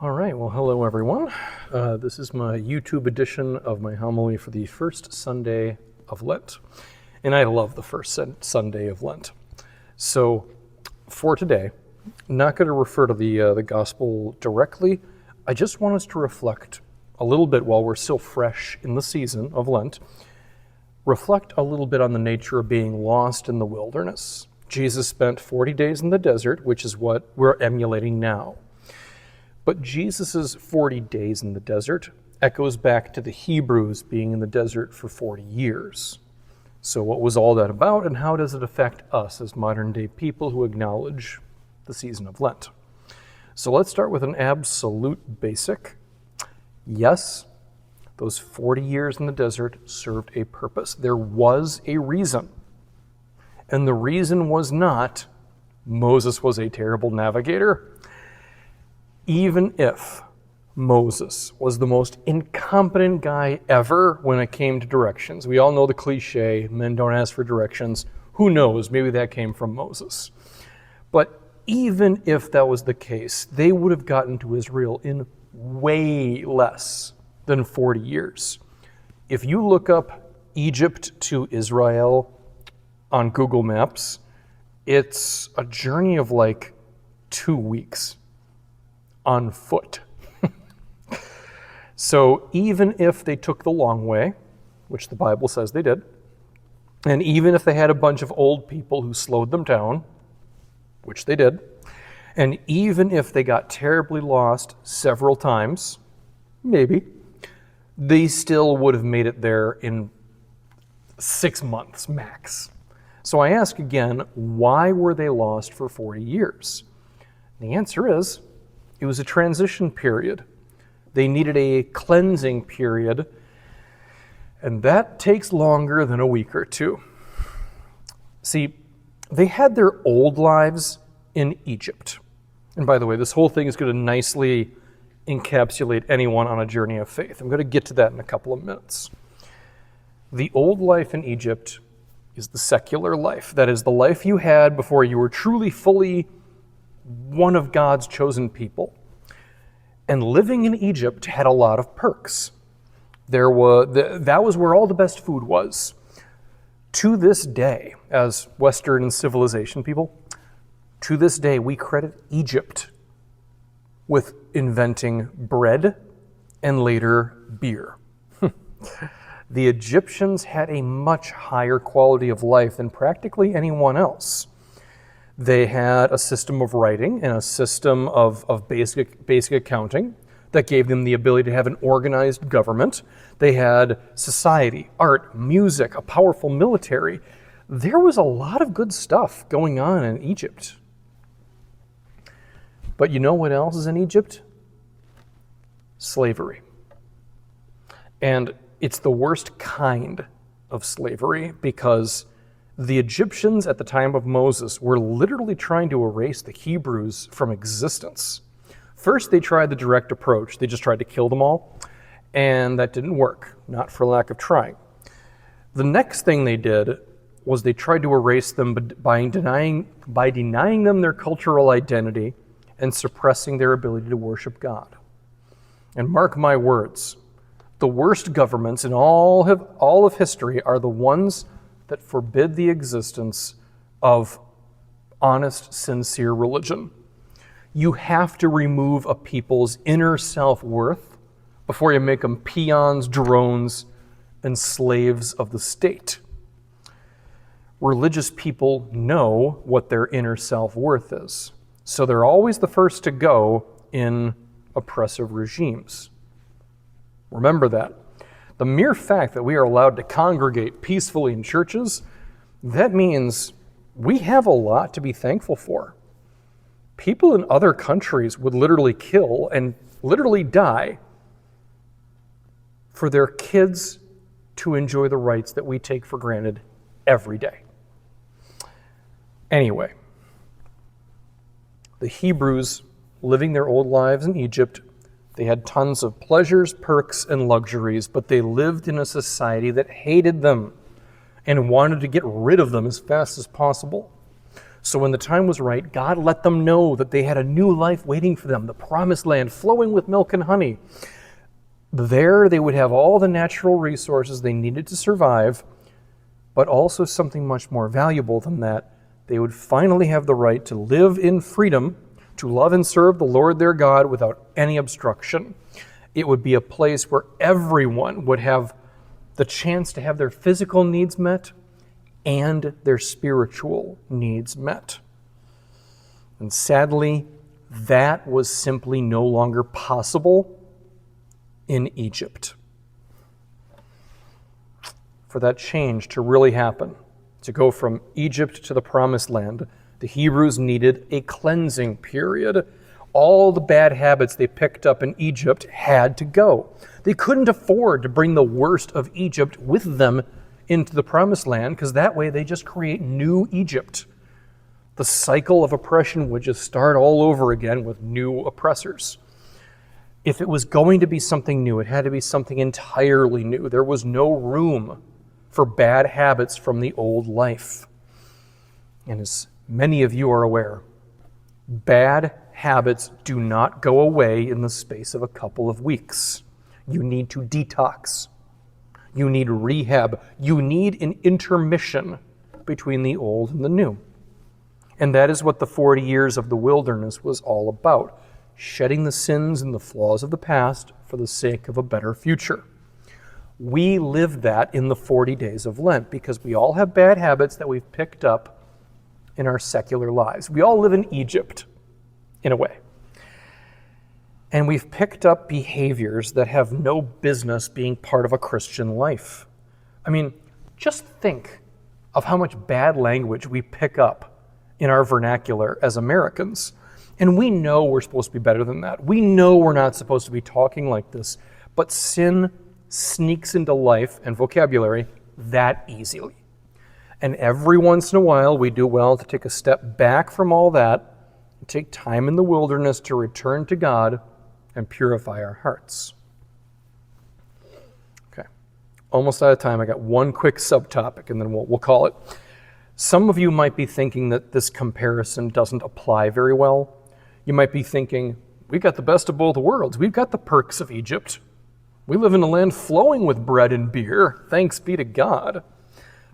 All right, well, hello everyone. This is my YouTube edition of my homily for the first Sunday of Lent. And I love the first Sunday of Lent. So for today, I'm not going to refer to the gospel directly. I just want us to reflect a little bit while we're still fresh in the season of Lent. Reflect a little bit on the nature of being lost in the wilderness. Jesus spent 40 days in the desert, which is what we're emulating now. But Jesus' 40 days in the desert echoes back to the Hebrews being in the desert for 40 years. So what was all that about, and how does it affect us as modern-day people who acknowledge the season of Lent? So let's start with an absolute basic. Yes, those 40 years in the desert served a purpose. There was a reason. And the reason was not Moses was a terrible navigator. Even if Moses was the most incompetent guy ever when it came to directions. We all know the cliche, men don't ask for directions. Who knows, maybe that came from Moses. But even if that was the case, they would have gotten to Israel in way less than 40 years. If you look up Egypt to Israel on Google Maps, it's a journey of like 2 weeks. On foot. So even if they took the long way, which the Bible says they did, and even if they had a bunch of old people who slowed them down, which they did, and even if they got terribly lost several times, maybe, they still would have made it there in 6 months max. So I ask again, why were they lost for 40 years? The answer is, it was a transition period. They needed a cleansing period, and that takes longer than a week or two. See, they had their old lives in Egypt. And by the way, this whole thing is going to nicely encapsulate anyone on a journey of faith. I'm going to get to that in a couple of minutes. The old life in Egypt is the secular life. That is the life you had before you were truly, fully one of God's chosen people. And living in Egypt had a lot of perks. That was where all the best food was. To this day, as Western civilization people, to this day we credit Egypt with inventing bread and later beer. The Egyptians had a much higher quality of life than practically anyone else. They had a system of writing and a system of basic accounting that gave them the ability to have an organized government. They had society, art, music, a powerful military. There was a lot of good stuff going on in Egypt. But you know what else is in Egypt? Slavery. And it's the worst kind of slavery because the Egyptians at the time of Moses were literally trying to erase the Hebrews from existence. First, they tried the direct approach. They just tried to kill them all, and that didn't work, not for lack of trying. The next thing they did was they tried to erase them by denying them their cultural identity and suppressing their ability to worship God. And mark my words, the worst governments in all of history are the ones that forbid the existence of honest, sincere religion. You have to remove a people's inner self-worth before you make them peons, drones, and slaves of the state. Religious people know what their inner self-worth is, so they're always the first to go in oppressive regimes. Remember that. The mere fact that we are allowed to congregate peacefully in churches, that means we have a lot to be thankful for. People in other countries would literally kill and literally die for their kids to enjoy the rights that we take for granted every day. Anyway, the Hebrews living their old lives in Egypt, they had tons of pleasures, perks, and luxuries, but they lived in a society that hated them and wanted to get rid of them as fast as possible. So when the time was right, God let them know that they had a new life waiting for them, the promised land flowing with milk and honey. There they would have all the natural resources they needed to survive, but also something much more valuable than that. They would finally have the right to live in freedom, to love and serve the Lord their God without any obstruction. It would be a place where everyone would have the chance to have their physical needs met and their spiritual needs met. And sadly, that was simply no longer possible in Egypt. For that change to really happen, to go from Egypt to the Promised Land, the Hebrews needed a cleansing period. All the bad habits they picked up in Egypt had to go. They couldn't afford to bring the worst of Egypt with them into the Promised Land, because that way they just create new Egypt. The cycle of oppression would just start all over again with new oppressors. If it was going to be something new, it had to be something entirely new. There was no room for bad habits from the old life. And as many of you are aware, bad habits do not go away in the space of a couple of weeks. You need to detox. You need rehab. You need an intermission between the old and the new. And that is what the 40 years of the wilderness was all about, shedding the sins and the flaws of the past for the sake of a better future. We live that in the 40 days of Lent because we all have bad habits that we've picked up in our secular lives. We all live in Egypt, in a way. And we've picked up behaviors that have no business being part of a Christian life. I mean, just think of how much bad language we pick up in our vernacular as Americans. And we know we're supposed to be better than that. We know we're not supposed to be talking like this. But sin sneaks into life and vocabulary that easily. And every once in a while, we do well to take a step back from all that and take time in the wilderness to return to God and purify our hearts. Okay, almost out of time. I got one quick subtopic, and then we'll call it. Some of you might be thinking that this comparison doesn't apply very well. You might be thinking, we've got the best of both worlds. We've got the perks of Egypt. We live in a land flowing with bread and beer, thanks be to God.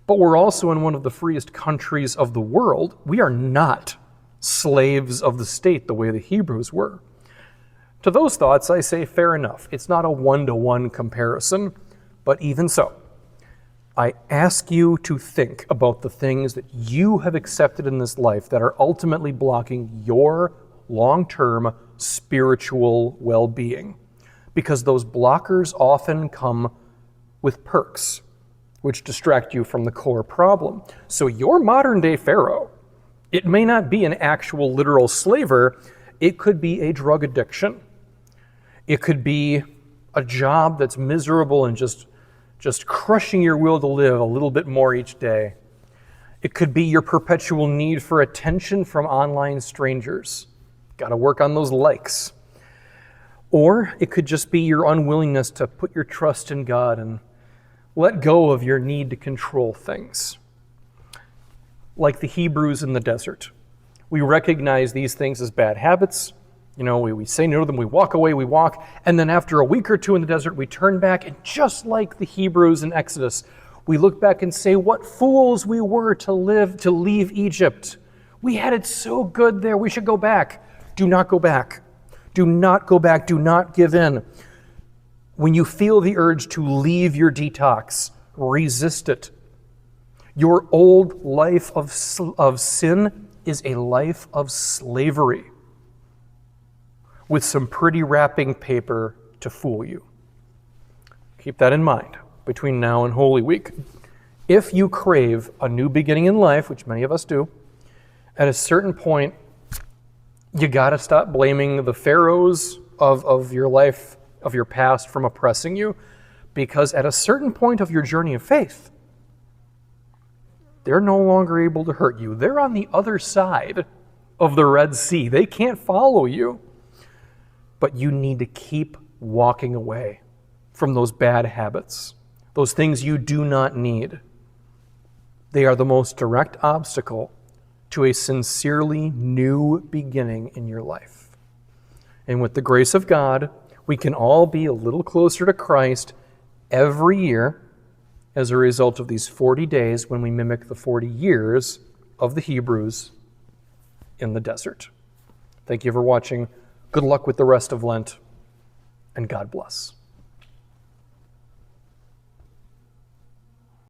But we're also in one of the freest countries of the world. We are not slaves of the state the way the Hebrews were. To those thoughts, I say fair enough. It's not a one-to-one comparison, but even so, I ask you to think about the things that you have accepted in this life that are ultimately blocking your long-term spiritual well-being. Because those blockers often come with perks, which distract you from the core problem. So your modern-day Pharaoh, it may not be an actual literal slaver, it could be a drug addiction. It could be a job that's miserable and just crushing your will to live a little bit more each day. It could be your perpetual need for attention from online strangers. Got to work on those likes. Or it could just be your unwillingness to put your trust in God and let go of your need to control things. Like the Hebrews in the desert. We recognize these things as bad habits. You know, we say no to them, we walk away, we walk, and then after a week or two in the desert, we turn back, and just like the Hebrews in Exodus, we look back and say, what fools we were to leave Egypt. We had it so good there, we should go back. Do not go back. Do not go back. Do not give in. When you feel the urge to leave your detox, resist it. Your old life of sin is a life of slavery with some pretty wrapping paper to fool you. Keep that in mind between now and Holy Week. If you crave a new beginning in life, which many of us do, at a certain point, you got to stop blaming the Pharaohs of your life, of your past, from oppressing you, because at a certain point of your journey of faith, they're no longer able to hurt you. They're on the other side of the Red Sea. They can't follow you. But you need to keep walking away from those bad habits, those things you do not need. They are the most direct obstacle to a sincerely new beginning in your life. And with the grace of God, we can all be a little closer to Christ every year as a result of these 40 days when we mimic the 40 years of the Hebrews in the desert. Thank you for watching. Good luck with the rest of Lent, and God bless.